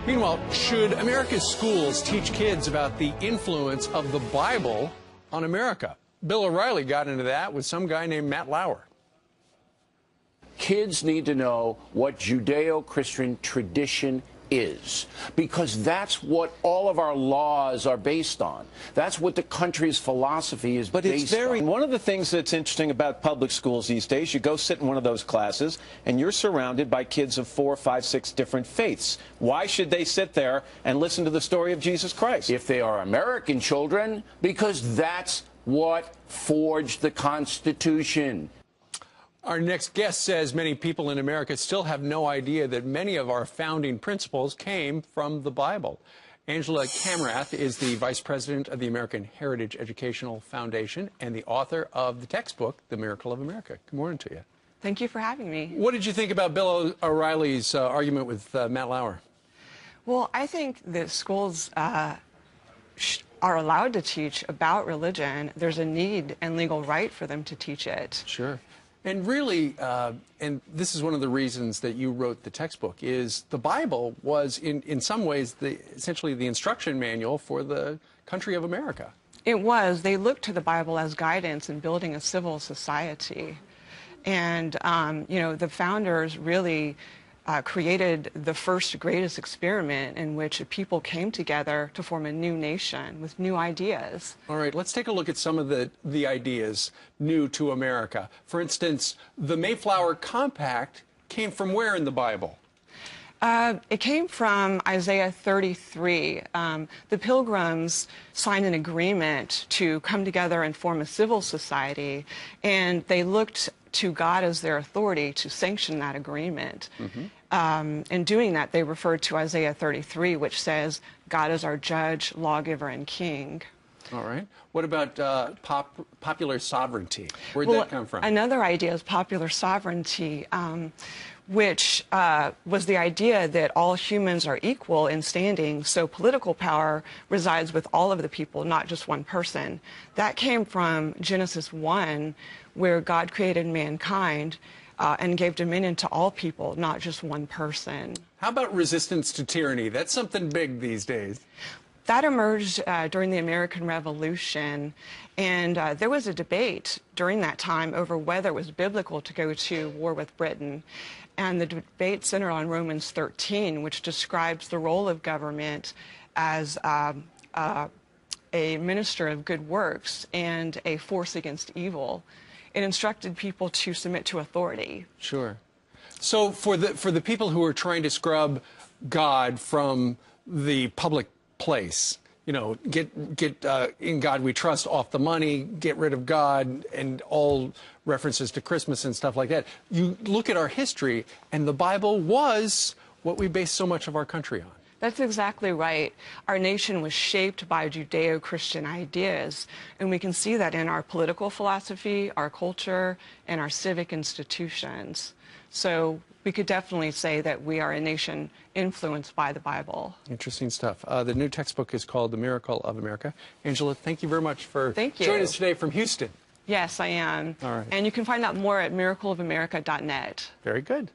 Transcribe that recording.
Meanwhile, should America's schools teach kids about the influence of the Bible on America? Bill O'Reilly got into that with some guy named Matt Lauer. Kids need to know what Judeo-Christian tradition is, because that's what all of our laws are based on. That's what the country's philosophy is based on. One of the things that's interesting about public schools these days, you go sit in one of those classes and you're surrounded by kids of 4, 5, 6 different faiths. Why should they sit there and listen to the story of Jesus Christ? If they are American children, because that's what forged the Constitution. Our next guest says many people in America still have no idea that many of our founding principles came from the Bible. Angela Kamrath is the vice president of the American Heritage Educational Foundation and the author of the textbook, The Miracle of America. Good morning to you. Thank you for having me. What did you think about Bill O'Reilly's argument with Matt Lauer? Well, I think that schools are allowed to teach about religion. There's a need and legal right for them to teach it. Sure. And really, and this is one of the reasons that you wrote the textbook, is the Bible was, in some ways, essentially the instruction manual for the country of America. It was. They looked to the Bible as guidance in building a civil society. And, you know, the founders really created the first greatest experiment in which people came together to form a new nation with new ideas. All right, let's take a look at some of the ideas new to America. For instance, the Mayflower Compact came from where in the Bible? It came from Isaiah 33. The Pilgrims signed an agreement to come together and form a civil society, and they looked to God as their authority to sanction that agreement. In doing that, they referred to Isaiah 33, which says, God is our judge, lawgiver, and king. All right. What about popular sovereignty? Where did that come from? Another idea is popular sovereignty, which was the idea that all humans are equal in standing, so political power resides with all of the people, not just one person. That came from Genesis 1, where God created mankind and gave dominion to all people, not just one person. How about resistance to tyranny? That's something big these days. That emerged during the American Revolution, and there was a debate during that time over whether it was biblical to go to war with Britain. And the debate centered on Romans 13, which describes the role of government as a minister of good works and a force against evil. It instructed people to submit to authority. Sure. So for the people who are trying to scrub God from the public place, you know, get in God we trust off the money, get rid of God and all references to Christmas and stuff like that. You look at our history, and the Bible was what we base so much of our country on. That's exactly right. Our nation was shaped by Judeo-Christian ideas, and we can see that in our political philosophy, our culture, and our civic institutions. So we could definitely say that we are a nation influenced by the Bible. Interesting stuff. The new textbook is called The Miracle of America. Angela, thank you very much for joining us today from Houston. Yes, I am. All right. And you can find out more at miracleofamerica.net. Very good.